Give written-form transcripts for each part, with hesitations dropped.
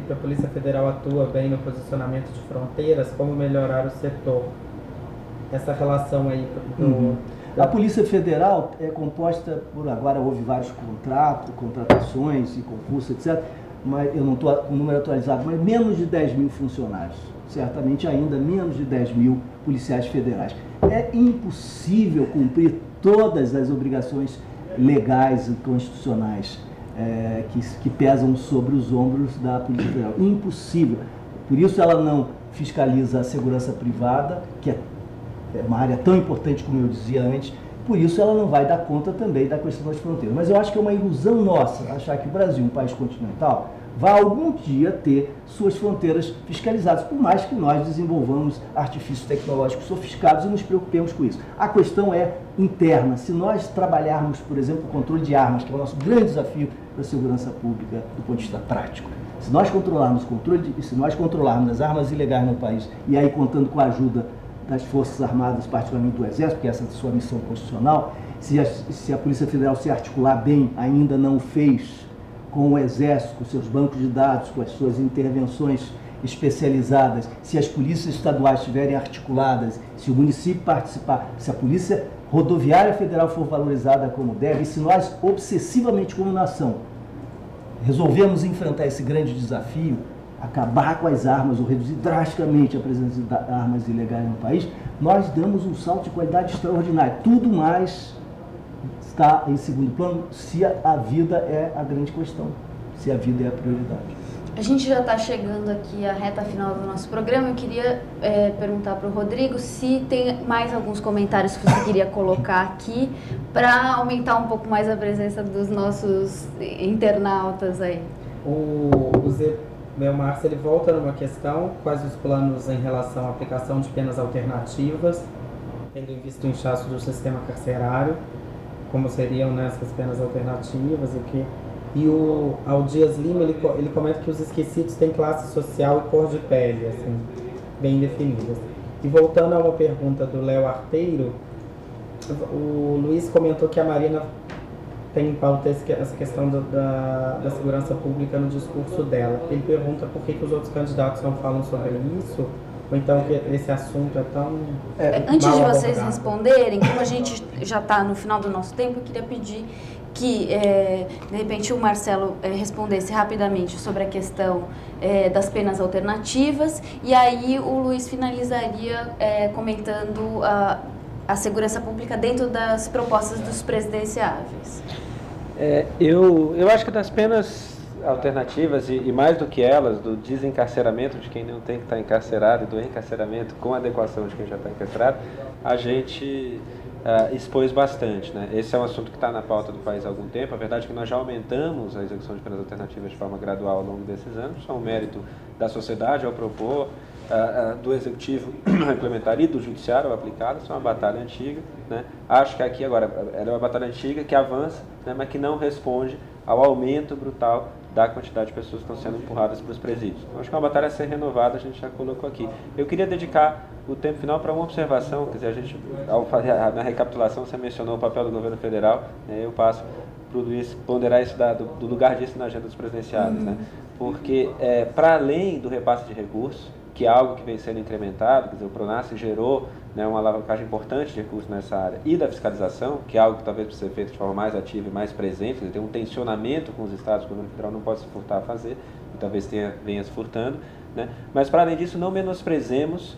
Felipe, a Polícia Federal atua bem no posicionamento de fronteiras, como melhorar o setor? Essa relação aí A Polícia Federal é composta por, agora houve vários contratações e concursos, etc., mas eu não estou com o número atualizado, mas menos de 10 mil funcionários, certamente ainda menos de 10 mil policiais federais. É impossível cumprir todas as obrigações legais e constitucionais que pesam sobre os ombros da Polícia Federal. Impossível. Por isso ela não fiscaliza a segurança privada, que é uma área tão importante como eu dizia antes, por isso ela não vai dar conta também da questão das fronteiras. Mas eu acho que é uma ilusão nossa achar que o Brasil, um país continental, vai algum dia ter suas fronteiras fiscalizadas, por mais que nós desenvolvamos artifícios tecnológicos sofisticados e nos preocupemos com isso. A questão é interna. Se nós trabalharmos, por exemplo, o controle de armas, que é o nosso grande desafio da segurança pública do ponto de vista prático, se nós controlarmos as armas ilegais no país, e aí contando com a ajuda das Forças Armadas, particularmente do Exército, porque essa é a sua missão constitucional, se a Polícia Federal se articular bem, ainda não fez, com o Exército, com seus bancos de dados, com as suas intervenções especializadas, se as polícias estaduais estiverem articuladas, se o município participar, se a Polícia Rodoviária Federal for valorizada como deve, e se nós, obsessivamente como nação, resolvemos enfrentar esse grande desafio, acabar com as armas ou reduzir drasticamente a presença de armas ilegais no país, nós damos um salto de qualidade extraordinário. Tudo mais está em segundo plano se a vida é a grande questão, se a vida é a prioridade. A gente já está chegando aqui à reta final do nosso programa. Eu queria perguntar para o Rodrigo se tem mais alguns comentários que você queria colocar aqui para aumentar um pouco mais a presença dos nossos internautas aí. O Zé Márcio, ele volta numa questão: quais os planos em relação à aplicação de penas alternativas, tendo em vista o inchaço do sistema carcerário, como seriam essas penas alternativas e o Dias Lima, ele comenta que os esquecidos têm classe social e cor de pele, assim, bem definidas. E voltando a uma pergunta do Léo Arteiro, o Luiz comentou que a Marina tem em pauta essa questão da segurança pública no discurso dela. Ele pergunta por que os outros candidatos não falam sobre isso, ou então que esse assunto é tão Antes de vocês abordado. Responderem, como a gente já está no final do nosso tempo, eu queria pedir que, de repente, o Marcelo respondesse rapidamente sobre a questão das penas alternativas, e aí o Luiz finalizaria comentando a segurança pública dentro das propostas dos presidenciáveis. Eu acho que das penas alternativas, e mais do que elas, do desencarceramento de quem não tem que estar encarcerado e do encarceramento com adequação de quem já está encarcerado, a gente expôs bastante, né? Esse é um assunto que está na pauta do país há algum tempo. A verdade é que nós já aumentamos a execução de penas alternativas de forma gradual ao longo desses anos. Isso é um mérito da sociedade ao propor, do Executivo a implementar e do Judiciário ao aplicá-lo. Isso é uma batalha antiga, né? Acho que aqui agora ela é uma batalha antiga que avança, né, mas que não responde ao aumento brutal da quantidade de pessoas que estão sendo empurradas para os presídios. Então, acho que é uma batalha a ser renovada, a gente já colocou aqui. Eu queria dedicar o tempo final para uma observação, quer dizer, ao fazer na recapitulação, você mencionou o papel do governo federal, né, eu passo para o Luiz ponderar isso do lugar disso na agenda dos presidenciáveis, né, porque para além do repasse de recursos, que é algo que vem sendo incrementado, quer dizer, o Pronace gerou, né, uma alavancagem importante de recursos nessa área, e da fiscalização, que é algo que talvez precise ser feito de forma mais ativa e mais presente, quer dizer, tem um tensionamento com os estados, que o governo federal não pode se furtar a fazer, e talvez venha se furtando, né? Mas para além disso, não menosprezemos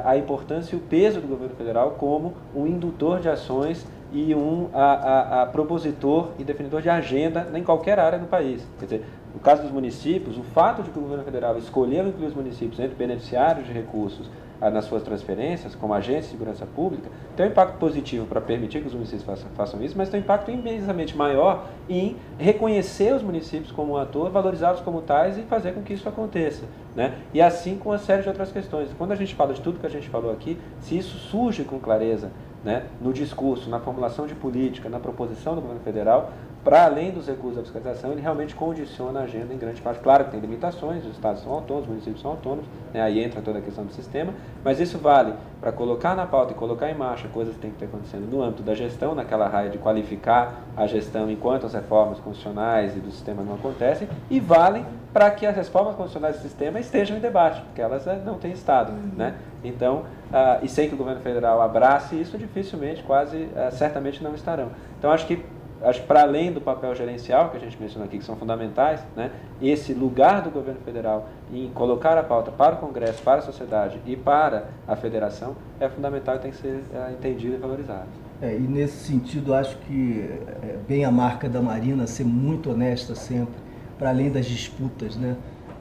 a importância e o peso do governo federal como um indutor de ações e a propositor e definidor de agenda em qualquer área do país. Quer dizer, no caso dos municípios, o fato de que o governo federal escolheu incluir os municípios entre beneficiários de recursos nas suas transferências, como agentes de segurança pública, tem um impacto positivo para permitir que os municípios façam isso, mas tem um impacto imensamente maior em reconhecer os municípios como um ator, valorizá-los como tais e fazer com que isso aconteça, né? E assim com uma série de outras questões. Quando a gente fala de tudo que a gente falou aqui, se isso surge com clareza, né, no discurso, na formulação de política, na proposição do governo federal, para além dos recursos da fiscalização, ele realmente condiciona a agenda em grande parte. Claro que tem limitações, os estados são autônomos, os municípios são autônomos, né, aí entra toda a questão do sistema, mas isso vale para colocar na pauta e colocar em marcha coisas que tem que estar acontecendo no âmbito da gestão, naquela raia de qualificar a gestão enquanto as reformas constitucionais e do sistema não acontecem, e vale para que as reformas constitucionais do sistema estejam em debate, porque elas não têm Estado, né? Então, e sem que o governo federal abrace isso, dificilmente, quase, certamente não estarão. Então, acho que para além do papel gerencial que a gente mencionou aqui, que são fundamentais, né, esse lugar do governo federal em colocar a pauta para o Congresso, para a sociedade e para a federação é fundamental e tem que ser entendido e valorizado. E nesse sentido, acho que é bem a marca da Marina ser muito honesta sempre, para além das disputas, né,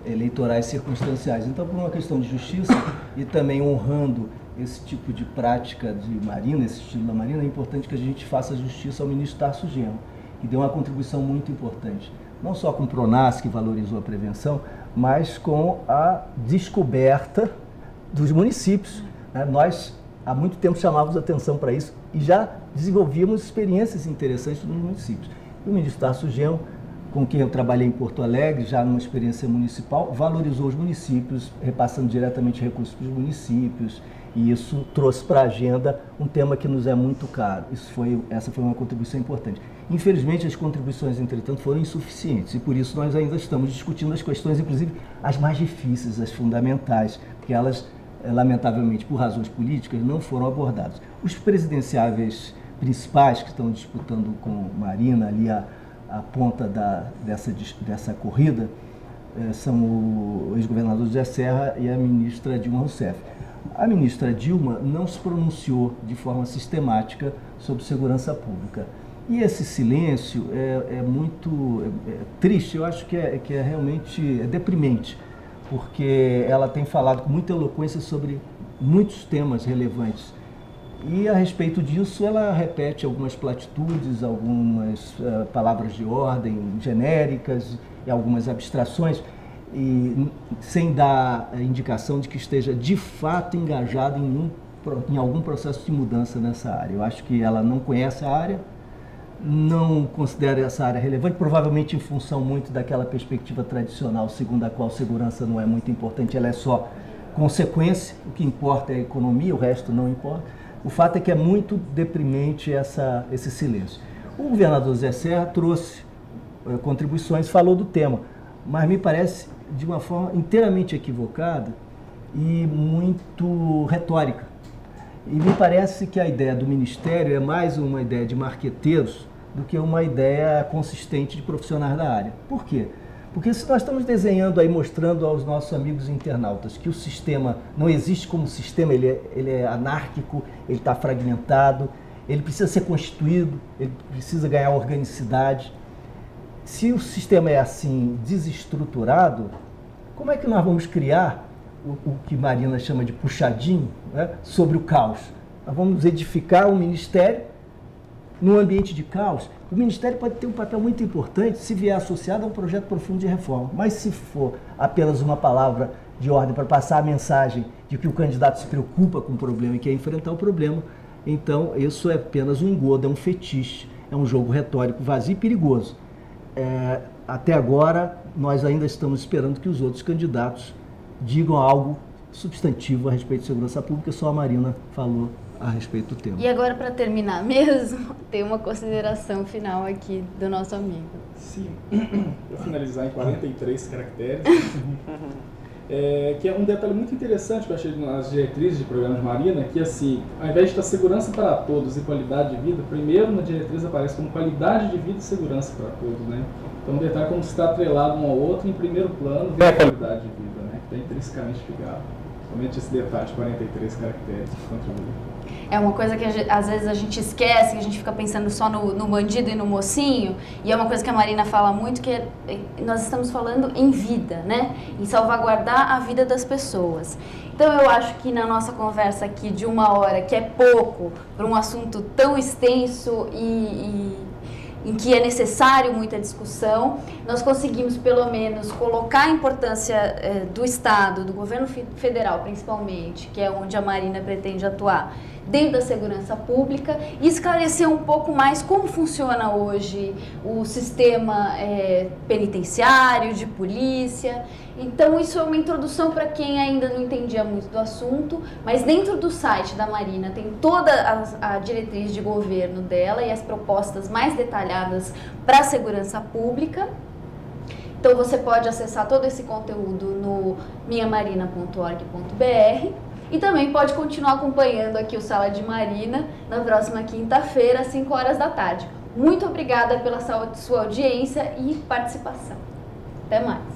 eleitorais circunstanciais. Então, por uma questão de justiça e também honrando esse tipo de prática de Marina, esse estilo da Marina, é importante que a gente faça justiça ao ministro Tarso Genro, que deu uma contribuição muito importante, não só com o PRONAS, que valorizou a prevenção, mas com a descoberta dos municípios. Nós, há muito tempo, chamávamos atenção para isso e já desenvolvíamos experiências interessantes nos municípios. E o ministro Tarso Genro, com quem eu trabalhei em Porto Alegre, já numa experiência municipal, valorizou os municípios, repassando diretamente recursos para os municípios, e isso trouxe para a agenda um tema que nos é muito caro. Essa foi uma contribuição importante. Infelizmente, as contribuições, entretanto, foram insuficientes, e por isso nós ainda estamos discutindo as questões, inclusive as mais difíceis, as fundamentais, porque elas, lamentavelmente, por razões políticas, não foram abordadas. Os presidenciáveis principais que estão disputando com Marina ali a ponta dessa corrida são o ex-governador José Serra e a ministra Dilma Rousseff. A ministra Dilma não se pronunciou de forma sistemática sobre segurança pública. E esse silêncio é muito triste, eu acho que é realmente deprimente, porque ela tem falado com muita eloquência sobre muitos temas relevantes. E a respeito disso, ela repete algumas platitudes, algumas palavras de ordem genéricas e algumas abstrações, e sem dar a indicação de que esteja de fato engajada em algum processo de mudança nessa área. Eu acho que ela não conhece a área, não considera essa área relevante, provavelmente em função muito daquela perspectiva tradicional, segundo a qual segurança não é muito importante, ela é só consequência, o que importa é a economia, o resto não importa. O fato é que é muito deprimente esse silêncio. O governador Zé Serra trouxe contribuições, falou do tema, mas me parece de uma forma inteiramente equivocada e muito retórica. E me parece que a ideia do Ministério é mais uma ideia de marqueteiros do que uma ideia consistente de profissionais da área. Por quê? Porque se nós estamos desenhando aí, mostrando aos nossos amigos internautas que o sistema não existe como sistema, ele é anárquico, ele está fragmentado, ele precisa ser constituído, ele precisa ganhar organicidade. Se o sistema é assim, desestruturado, como é que nós vamos criar o que Marina chama de puxadinho, né, sobre o caos? Nós vamos edificar um ministério num ambiente de caos. O ministério pode ter um papel muito importante se vier associado a um projeto profundo de reforma, mas se for apenas uma palavra de ordem para passar a mensagem de que o candidato se preocupa com o problema e quer enfrentar o problema, então isso é apenas um engodo, é um fetiche, é um jogo retórico vazio e perigoso. Até agora, nós ainda estamos esperando que os outros candidatos digam algo substantivo a respeito de segurança pública, só a Marina falou a respeito do tema. E agora, para terminar mesmo, tem uma consideração final aqui do nosso amigo. Sim, vou finalizar em 43 caracteres, que é um detalhe muito interessante que eu achei nas diretrizes de programas Marina, que assim, ao invés de estar segurança para todos e qualidade de vida, primeiro na diretriz aparece como qualidade de vida e segurança para todos, né? Então, um detalhe como se está atrelado um ao outro, em primeiro plano, vem a qualidade de vida, né? Que está intrinsecamente ligado. Somente esse detalhe de 43 caracteres que contribui. É uma coisa que às vezes a gente esquece, que a gente fica pensando só no bandido e no mocinho, e é uma coisa que a Marina fala muito, que nós estamos falando em vida, né? Em salvaguardar a vida das pessoas. Então eu acho que na nossa conversa aqui de 1 hora, que é pouco para um assunto tão extenso e em que é necessário muita discussão, nós conseguimos pelo menos colocar a importância do Estado, do governo federal principalmente, que é onde a Marina pretende atuar, dentro da segurança pública e esclarecer um pouco mais como funciona hoje o sistema penitenciário, de polícia. Então isso é uma introdução para quem ainda não entendia muito do assunto, mas dentro do site da Marina tem toda a diretriz de governo dela e as propostas mais detalhadas para a segurança pública. Então você pode acessar todo esse conteúdo no minhamarina.org.br e também pode continuar acompanhando aqui o Sala de Marina na próxima quinta-feira, às 5 horas da tarde. Muito obrigada pela sua audiência e participação. Até mais!